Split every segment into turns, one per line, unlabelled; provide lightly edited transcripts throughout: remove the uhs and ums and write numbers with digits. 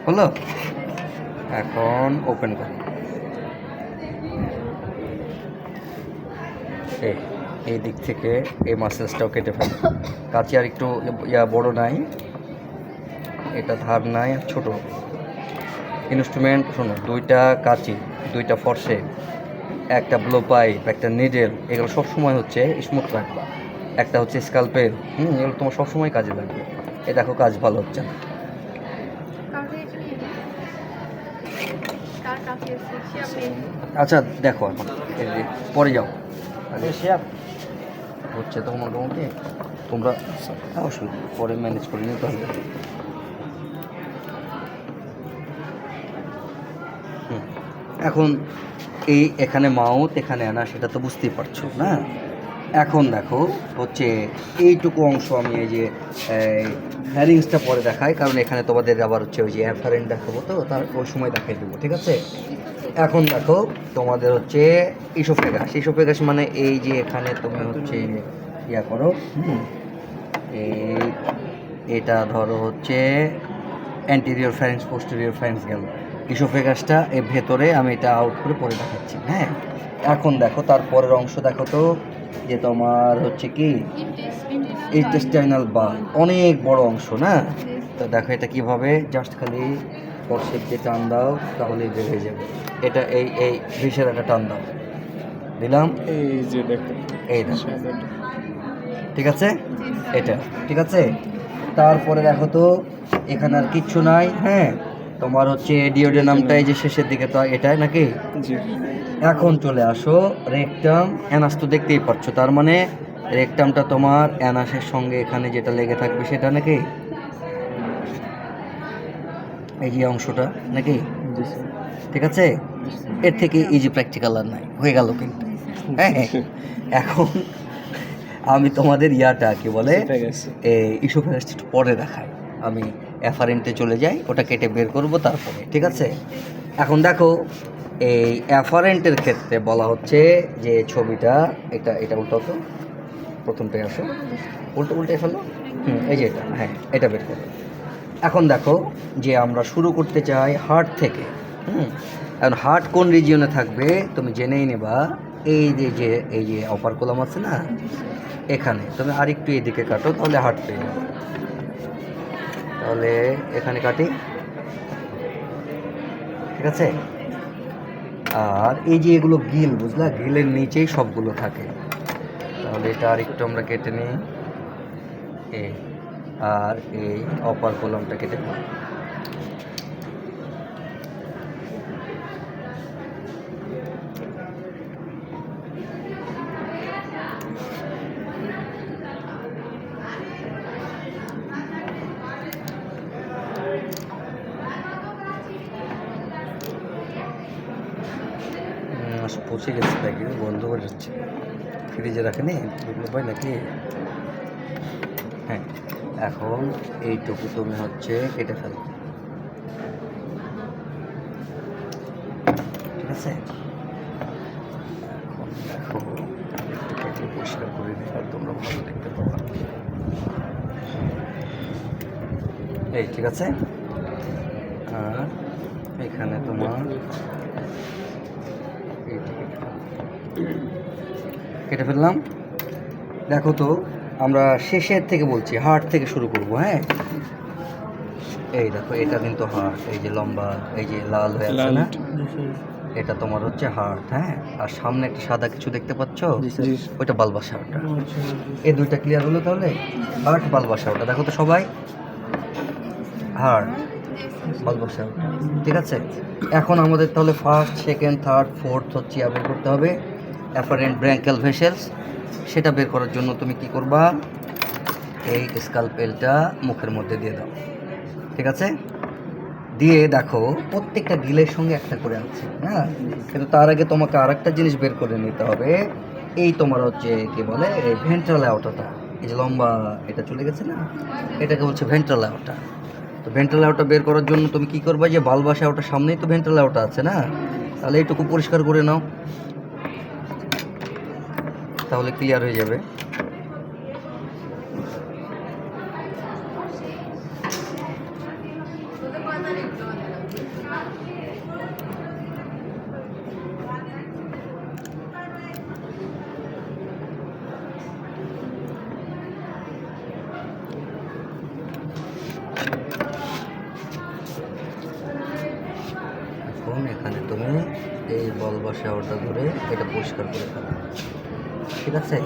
হলো, এখন ওপেন কর। এই দিক থেকে এই মাসেলসটাও কেটে ফেল। কাঁচি আর একটু বড় নাই, এটা ধার নাই, ছোট ইনস্ট্রুমেন্ট। শোনো, দুইটা কাঁচি, দুইটা ফর্সে, একটা ব্লো পাইপ, একটা নিডেল, এগুলো সবসময় হচ্ছে স্মুথ রাখবা। একটা হচ্ছে স্কালপেল, এগুলো তোমার সবসময় কাজে লাগবে। এ দেখো কাজ ভালো হচ্ছে না। আচ্ছা দেখো, এখন পরে যাও। হচ্ছে তো মোটামুটি, তোমরা অসুবিধা পরে ম্যানেজ করে নিতে হবে। এখন এখানে মাউথ, এখানে আনা, সেটা তো বুঝতেই পারছো না। এখন দেখো হচ্ছে এইটুকু অংশ আমি এই যে হ্যারিংসটা পরে দেখাই, কারণ এখানে তোমাদের আবার হচ্ছে ওই যে অ্যাফারেন্ট দেখাবো, তো তার ওই সময় দেখাই দেবো, ঠিক আছে? এখন দেখো তোমাদের হচ্ছে ইসোফেগাস মানে এই যে এখানে তুমি হচ্ছে ইয়া করো, এটা ধরো হচ্ছে অ্যান্টেরিয়র ফ্যারিংস, পোস্টেরিয়র ফ্যারিংস গেল। ইসোফেগাসটা এর ভেতরে আমি এটা আউট করে পরে দেখাচ্ছি। হ্যাঁ, এখন দেখো তারপরের অংশ দেখো তো, যে তোমার হচ্ছে কি ইন্টেস্টাইনাল বাল, অনেক বড় অংশ না। তো দেখো এটা কিভাবে, জাস্ট খালি ফর্সেপ দিয়ে টান দাও, তাহলে বের হয়ে যাবে। এটা এই ভিসের একটা টান দাও, দিলাম,
এই যে দেখো,
এই দেখো, ঠিক আছে? এটা ঠিক আছে। তারপরে দেখো তো এখানে আর কিচ্ছু নাই। হ্যাঁ, তোমার হচ্ছে ডিওডেনামটা এই যে শেষের দিকে, তো এটাই নাকি? এখন চলে আসো রেকটাম, অ্যানাস তো দেখতেই পাচ্ছ, তার মানে রেকটামটা তোমার অ্যানাসের সঙ্গে এখানে যেটা লেগে থাকবে সেটা নাকি এই যে অংশটা নাকি? ঠিক আছে, এর থেকে ইজি প্র্যাকটিক্যাল আর নাই, হয়ে গেল কিন্তু। হ্যাঁ, এখন আমি তোমাদের ইয়াটা কি বলে ইসোফেগাসটা একটু পরে দেখাই। আমি অ্যাফারেন্টে চলে যাই, ওটা কেটে বের করব তারপরে, ঠিক আছে? এখন দেখো এই অ্যাফারেন্টের ক্ষেত্রে বলা হচ্ছে যে ছবিটা, এটা উল্টো তো, প্রথমটাই আসো, উল্টে ফেলো, এই যে এটা, হ্যাঁ এটা বের করো। এখন দেখো যে আমরা শুরু করতে চাই হার্ট থেকে। এখন হার্ট কোন রিজিয়নে থাকবে তুমি জেনেই নেবা। এই যে অপার কোলাম আছে না, এখানে তুমি আর একটু এদিকে কাটো, তাহলে হার্ট পেয়ে যাবে। তাহলে এখানে কাটি, ঠিক আছে? আর এই যে এগুলো গিল, বুঝলা, গিলের নিচেই সবগুলো থাকে। তাহলে এটা আর একটু আমরা কেটে নিই, আর এই অপার কোলামটা কেটে নিই। পচে গেছে, প্যাকেট বন্ধ করে যাচ্ছে, ফ্রিজে রাখেনি এগুলো ভাই নাকি? হ্যাঁ, এখন এইটুকু তুমি হচ্ছে কেটে ফেলো, ঠিক আছে? এখন দেখো কেটে পরিষ্কার করে দিই, আর তোমরা ভালো দেখতে পাবা। এই ঠিক আছে। আর এখানে তোমার কেটে ফেললাম। দেখো তো আমরা শেষের থেকে বলছি, হার্ট থেকে শুরু করব। হ্যাঁ, এই দেখো এটা কিন্তু হার্ট, এই যে লম্বা, এই যে লাল হয়ে আছে না, এটা তোমার হচ্ছে হার্ট। হ্যাঁ, আর সামনে একটা সাদা কিছু দেখতে পাচ্ছ, ওইটা বালবাসা। ওটা এই দুইটা ক্লিয়ার হলো তাহলে? হার্ট, বালবাসা, ওটা দেখো তো সবাই, হার্ট, বালবাসা, ঠিক আছে? এখন আমাদের তাহলে ফার্স্ট, সেকেন্ড, থার্ড, ফোর্থ হচ্ছে বের করতে হবে, অ্যাফারেন্ট ব্র্যাঙ্কাল ভেসেলস। সেটা বের করার জন্য তুমি কি করবা, এই স্কালপেলটা মুখের মধ্যে দিয়ে দাও, ঠিক আছে? দিয়ে দেখো প্রত্যেকটা গিলের সঙ্গে একটা করে আছে। হ্যাঁ, কিন্তু তার আগে তোমাকে আর একটা জিনিস বের করে নিতে হবে। এই তোমার হচ্ছে কি বলে, এই ভেন্ট্রাল অ্যাওর্টা, এই যে লম্বা এটা চলে গেছে না, এটাকে বলছে ভেন্ট্রাল অ্যাওর্টা। তো ভেন্ট্রাল অ্যাওর্টা বের করার জন্য তুমি কি করবে, যে বালবাসা ওটার সামনেই তো ভেন্ট্রাল অ্যাওর্টা আছে না, তাহলে এইটুকু পরিষ্কার করে নাও, তাহলে ক্লিয়ার হয়ে যাবে। এখন এখানে তুমি এই বল বা শাওয়ারটা ধরে এটা পরিষ্কার করে ফেলো, ঠিক আছে?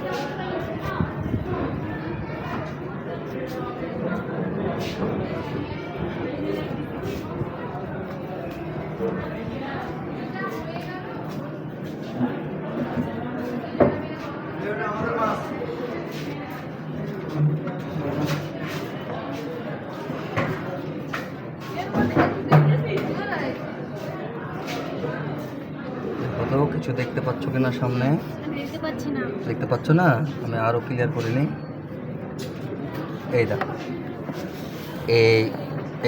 কোথাও কিছু দেখতে পাচ্ছ কিনা সামনে?
দেখতে পাচ্ছি না।
দেখতে পাচ্ছ না? আমি আরো ক্লিয়ার করে নিই। এই দেখো, এই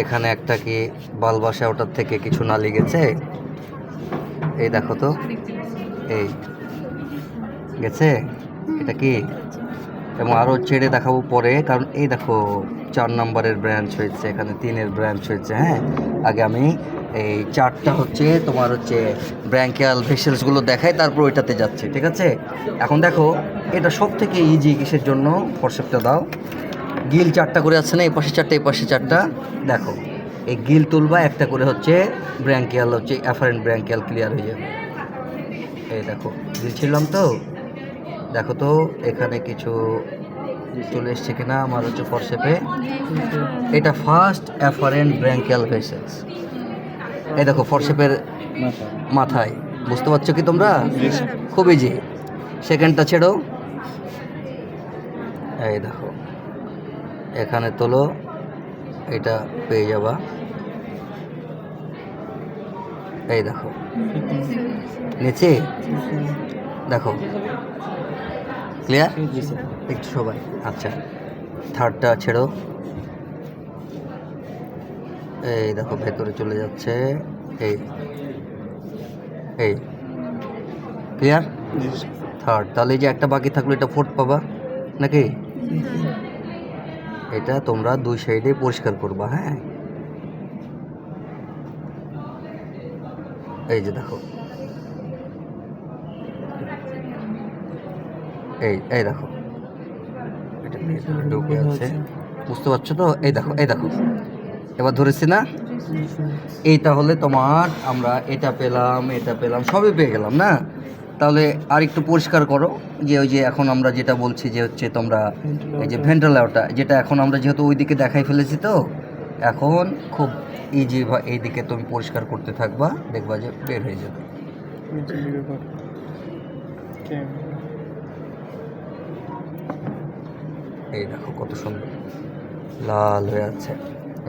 এখানে একটা কি বাল বাসা ওটার থেকে কিছু না লেগেছে? এই দেখো তো, এই গেছে, এটা কি? এবং আরও ছেড়ে দেখাবো পরে, কারণ এই দেখো 4 নম্বরের ব্রাঞ্চ হয়েছে, এখানে 3-এর ব্রাঞ্চ হয়েছে। হ্যাঁ, আগে আমি এই 4টা হচ্ছে তোমার হচ্ছে ব্র্যাঙ্কিয়াল ভেসেলসগুলো দেখাই, তারপর ওইটাতে যাচ্ছে, ঠিক আছে? এখন দেখো, এটা সব থেকে ইজি। কিসের জন্য? ফরসেপটা দাও। গিল 4টা করে আছে না, এই পাশে 4টা, এই পাশে 4টা। দেখো, এই গিল তুলবা, একটা করে হচ্ছে ব্র্যাঙ্কিয়াল, হচ্ছে অ্যাফারেন্ট ব্র্যাঙ্কিয়াল ক্লিয়ার হয়ে যাবে। এই দেখো, গিল ছিলাম তো, দেখো তো এখানে কিছু চলে এসছে কিনা আমার হচ্ছে ফরসেপে। এটা ফার্স্ট অ্যাফারেন্ট ব্র্যাঙ্কিয়াল ভেসেলস। এই দেখো ফরসেপের মাথায়, বুঝতে পারছো কি তোমরা? খুব ইজি। সেকেন্ডটা ছেড়ো, এই দেখো এখানে তোলো, এটা পেয়ে যাবা। এই দেখো নিচে, দেখো ক্লিয়ার একটু সবাই। আচ্ছা, থার্ডটা ছেড়ো, এই দেখো ভেতরে চলে যাচ্ছে। এই এই ক্লিয়ার থার্ড। তাহলে এই যে একটা বাকি থাকলো, এটা ফোর্থ পাবা নাকি? এটা তোমরা 2 সাইডে পরিষ্কার করবা। হ্যাঁ, এই যে দেখো, এই এই দেখো এটা ঢুকে আছে, বুঝতে পারছো তো? এই দেখো, এই দেখো এবার ধরেছি না? এই তাহলে তোমার আমরা এটা পেলাম, এটা পেলাম, সবই পেয়ে গেলাম না? তাহলে আর একটু পরিষ্কার করো, যে ওই যে এখন আমরা যেটা বলছি যে হচ্ছে তোমরা এই যে ভেন্ট্রালটা, যেটা এখন আমরা যেহেতু ওই দিকে দেখাই ফেলেছি, তো এখন খুব ইজি এই দিকে তুমি পরিষ্কার করতে থাকবা, দেখবা যে বের হয়ে যাবে। এই দেখো কত সুন্দর লাল হয়ে আছে।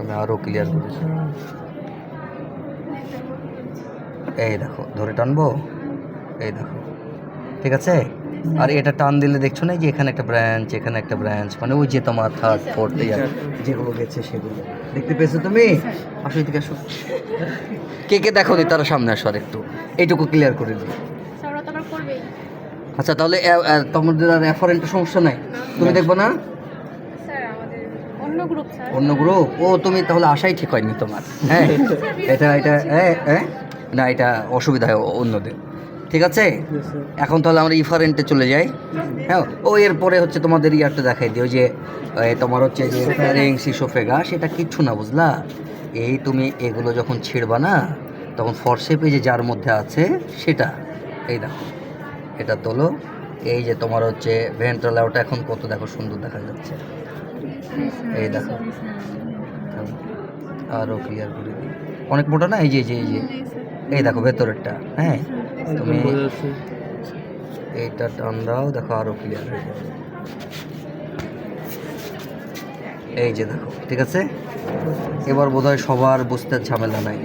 আমি আরও ক্লিয়ার করেছি। এই দেখো ধরে টানবো, এই দেখো, ঠিক আছে? আর এটা টান দিলে দেখছো না যে এখানে একটা ব্রাঞ্চ, এখানে একটা ব্রাঞ্চ, মানে ওই যে তোমার থার্ড ফোর্থ যেগুলো গেছে সেগুলো দেখতে পেয়েছো তুমি? আসো এদিকে আসো, কে কে দেখো নি তারা সামনে আসো, আর একটু এইটুকু ক্লিয়ার করে দিই। আচ্ছা, তাহলে তোমাদের আর অ্যাফারেন্টের সমস্যা নাই, তুমি দেখবো না? অন্য গ্রুপ? ও, তুমি তাহলে আসাই ঠিক হয়নি তোমার। হ্যাঁ, এটা না, এটা অসুবিধা হয় অন্যদের, ঠিক আছে? এখন তাহলে আমরা ইফারেন্টে চলে যাই। হ্যাঁ, ও এরপরে হচ্ছে তোমাদের ইয়ারটা দেখাই দিই, ওই যে তোমার হচ্ছে যে ফ্যারিংস, ইসোফেগাস, সেটা কিচ্ছু না, বুঝলা? এই তুমি এগুলো যখন ছিড়বা না, তখন ফরসেপে যে যার মধ্যে আছে সেটা, এই দেখো এটা তোলো। এই যে তোমার হচ্ছে ভেন্ট্রাল, ওটা এখন কত দেখো সুন্দর দেখা যাচ্ছে। এই দেখো, আরও ক্লিয়ার করে দিই, অনেক মোটা না? এই যে এই যে এই দেখো ভেতরেরটা। হ্যাঁ, তুমি এইটা টান দাও, দেখো আরও ক্লিয়ার হয়ে যাবে। এই যে দেখো, ঠিক আছে? এবার বোধহয় সবার বুঝতে ঝামেলা নাই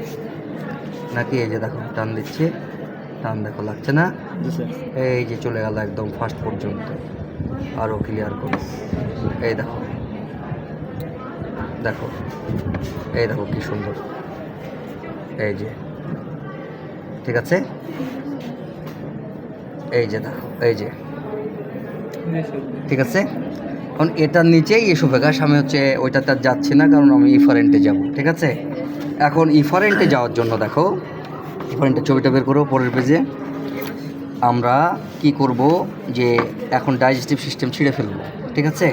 নাকি? এই যে দেখো টান দিচ্ছি, টান দেখো লাগছে না? এই যে চলে গেল একদম ফার্স্ট পর্যন্ত। আরও ক্লিয়ার করো, এই দেখো, দেখো এই দেখো কি সুন্দর, এই যে, ঠিক আছে? এই যে দেখো, এই যে, ঠিক আছে? এখন এটার নিচেই এসোফেগাস, আমি হচ্ছে ওইটাতে যাচ্ছি না, কারণ আমি ইফারেন্টে যাব, ঠিক আছে? এখন ইফারেন্টে যাওয়ার জন্য দেখো, ইফারেন্টের ছবিটা বের করো পরের পেজে। আমরা কি করব যে এখন ডাইজেস্টিভ সিস্টেম ছিঁড়ে ফেলবো, ঠিক আছে?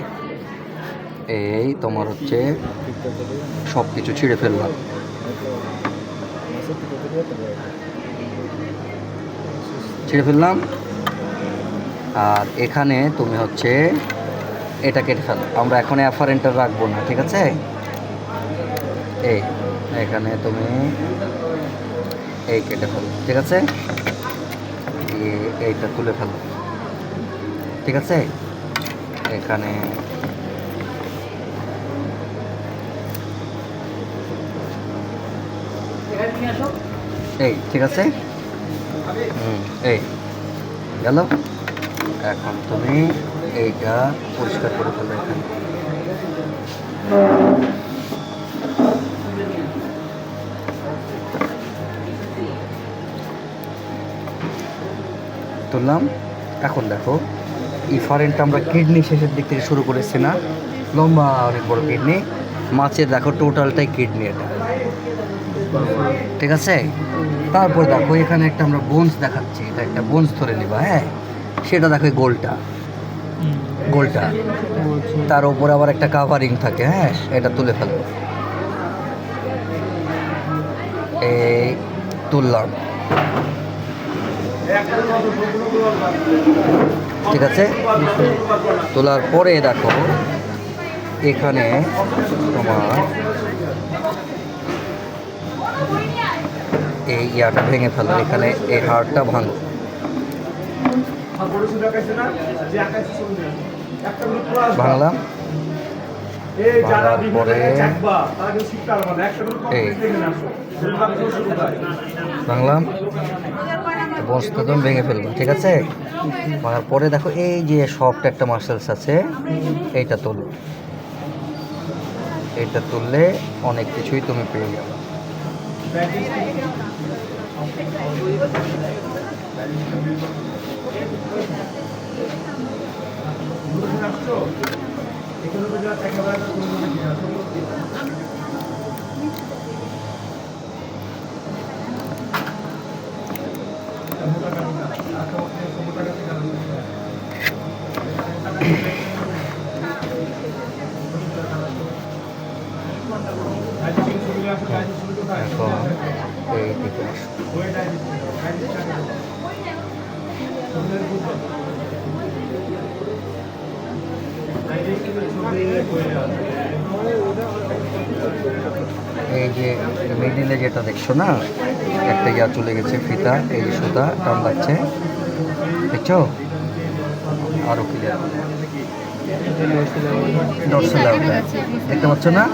এই তোমার হচ্ছে সব কিছু ছিঁড়ে ফেললাম। ছিঁড়ে ফেললাম। আর এখানে তুমি হচ্ছে এটা কেটে ফেলো। আমরা এখন অ্যাফারেন্টার রাখবো না, ঠিক আছে? এই এখানে তুমি এই কেটে ফেলো, ঠিক আছে? এইটা তুলে ফেলো, ঠিক আছে? এখানে এই, ঠিক আছে? এই গেল। এখন তুমি এইটা পরিষ্কার করে ফেলো। এখানে তুললাম। এখন দেখো ইফারেন্টটা আমরা কিডনি শেষের দিক থেকে শুরু করেছি না, লম্বা অনেক বড় কিডনি। মাছের দেখো টোটালটাই কিডনি এটা, ঠিক আছে? তারপর দেখো এখানে একটা আমরা বোনস দেখাচ্ছি, এটা একটা বোনস ধরে নিবা। হ্যাঁ, সেটা দেখো গোলটা, গোলটা তার উপরে আবার একটা কাভারিং থাকে। হ্যাঁ, এটা তুলে ফেলো। এই তুললাম, ঠিক আছে? তোলার পরে দেখো এখানে তোমার এই ইয়াটা ভেঙে ফেলো। এখানে এই হাড়টা ভাঙো। ভাঙলাম। ভাঙার পরে এই ভাঙলাম, বস্তা তুমি ভেঙে ফেলবা, ঠিক আছে? ভাঙার পরে দেখো এই যে সফট একটা মাসেলস আছে, এইটা তোলো। এইটা তুললে অনেক কিছুই তুমি পেয়ে যাবে। এখন এই দিকে আসো। এই যে মিডিলে যেটা দেখছো না, একটা ইয়া চলে গেছে ফিতা, এই যে সুতা টান লাগছে, দেখছো? আরো ক্লিয়ার দেখতে পাচ্ছ না?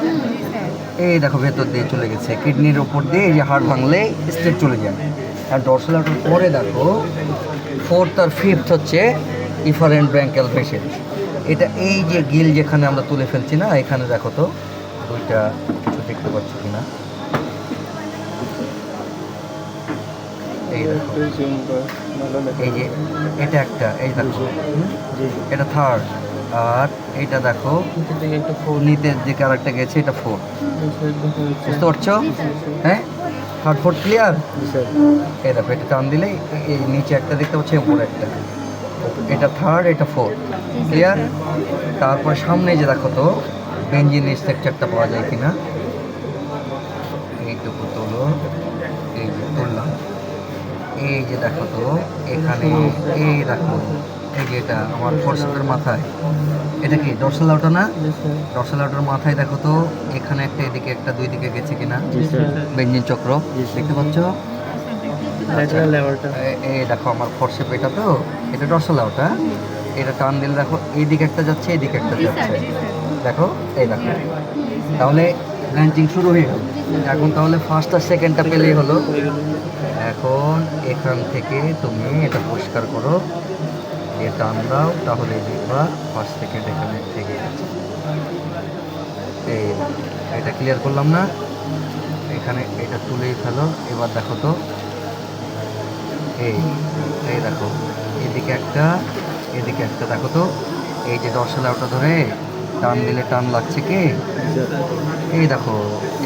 এই দেখো ভেতর দিয়ে চলে গেছে, কিডনির ওপর দিয়ে এই যে হাড় ভাঙলে স্ট্রেট চলে যায়। আর ডরসাল আউটার পরে দেখো ফোর্থ আর ফিফথ হচ্ছে ইফারেন্ট ব্র্যাঙ্কিয়াল ভেসেল। এটা এই যে গিল যেখানে আমরা তুলে ফেলছি না, এখানে দেখো তো দুইটা কিছু দেখতে পাচ্ছ কিনা। এই দেখো, এই যে এটা একটা, এই দেখো এটা থার্ড, আর এইটা দেখো নিচের দিকে আর একটা গেছে, এটা ফোর্থ। বুঝতে পারছো? হ্যাঁ, থার্ড ফোর্থ ক্লিয়ার? এই দেখো এটা টান দিলেই এই নিচে একটা দেখতে পাচ্ছি, উপরে একটা, এটা থার্ড, এটা ফোর্থ, ক্লিয়ার? তারপরে সামনে যে দেখো তো বেঞ্জিন স্ট্রাকচারটা পাওয়া যায় কিনা, এইটুকু তোলো। এই যে তুললাম। এই যে দেখো তো এখানে এই দেখো, এই যে এটা আমার ফোরসেপের মাথায়, এটা কি ডরসাল আউটার না? ডরসাল আউটার মাথায় দেখো তো এখানে একটা, এদিকে একটা, দুই দিকে গেছে কিনা বেঞ্জিন চক্র, দেখতে পাচ্ছ? এই দেখো আমার ফোরসেপ, এটা তো এটা ডরসাল আউটার। এটা টান দিলে দেখো এইদিকে একটা যাচ্ছে, এইদিকে একটা যাচ্ছে, দেখো এই দেখো। তাহলে ব্রাঞ্চিং শুরু হয়ে গেল। এখন তাহলে ফার্স্ট আর সেকেন্ডটা পেলেই হলো। এখন এখান থেকে তুমি এটা পরিষ্কার করো, দিয়ে টান দাও, তাহলে দেখবা ফার্স্ট সেকেন্ড এখানে থেকে গেছে। এই এটা ক্লিয়ার করলাম না? এখানে এটা তুলেই ফেলো। এবার দেখো তো এই এই দেখো এদিকে একটা, এদিকে একটা, দেখো তো এই যে ডরসাল আউটার ধরে টান দিলে টান লাগছে কি? এই দেখো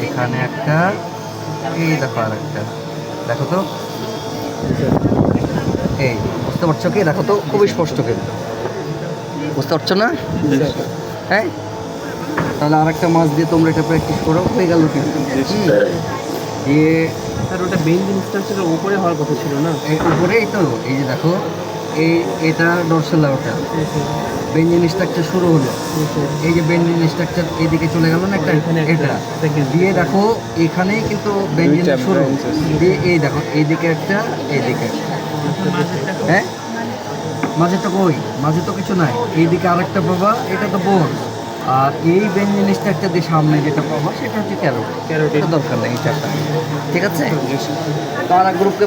এখানে একটা, এই দেখো আর একটা, দেখো তো, এই বুঝতে পারছো কি? দেখো তো খুবই স্পষ্ট কিন্তু, বুঝতে পারছো না? হ্যাঁ, তাহলে আর একটা মাছ দিয়ে তোমরা এটা প্র্যাকটিস করো, হয়ে গেল কিন্তু। দিয়ে
আর ওটা বেঞ্জিন স্ট্রাকচারের উপরে হওয়ার কথা ছিল না?
এই উপরেই তো, এই যে দেখো, এই এটা ডরসেলা, ওটা বেঞ্জিন স্ট্রাকচার শুরু হলো, এই যে বেঞ্জিন স্ট্রাকচার এইদিকে চলে গেল না একটা,
এখানে একটা,
এটা দিয়ে দেখো এখানেই কিন্তু বেঞ্জিন
দুইটা
শুরু,
branches।
দিয়ে এই দেখো এইদিকে একটা, এইদিকে একটা। হ্যাঁ, মাঝেটা কই? মাঝে তো কিছু নাই, এইদিকে আরেকটা পাবা, এটা তো বোন। আর এই বেঞ্জিন স্ট্রাকচার দিয়ে সামনে যেটা পাবা সেটা হচ্ছে ক্যারোট।
ক্যারোট।
এটা দরকার নেই, এই চারটা, ঠিক আছে? তারা গ্রুপকে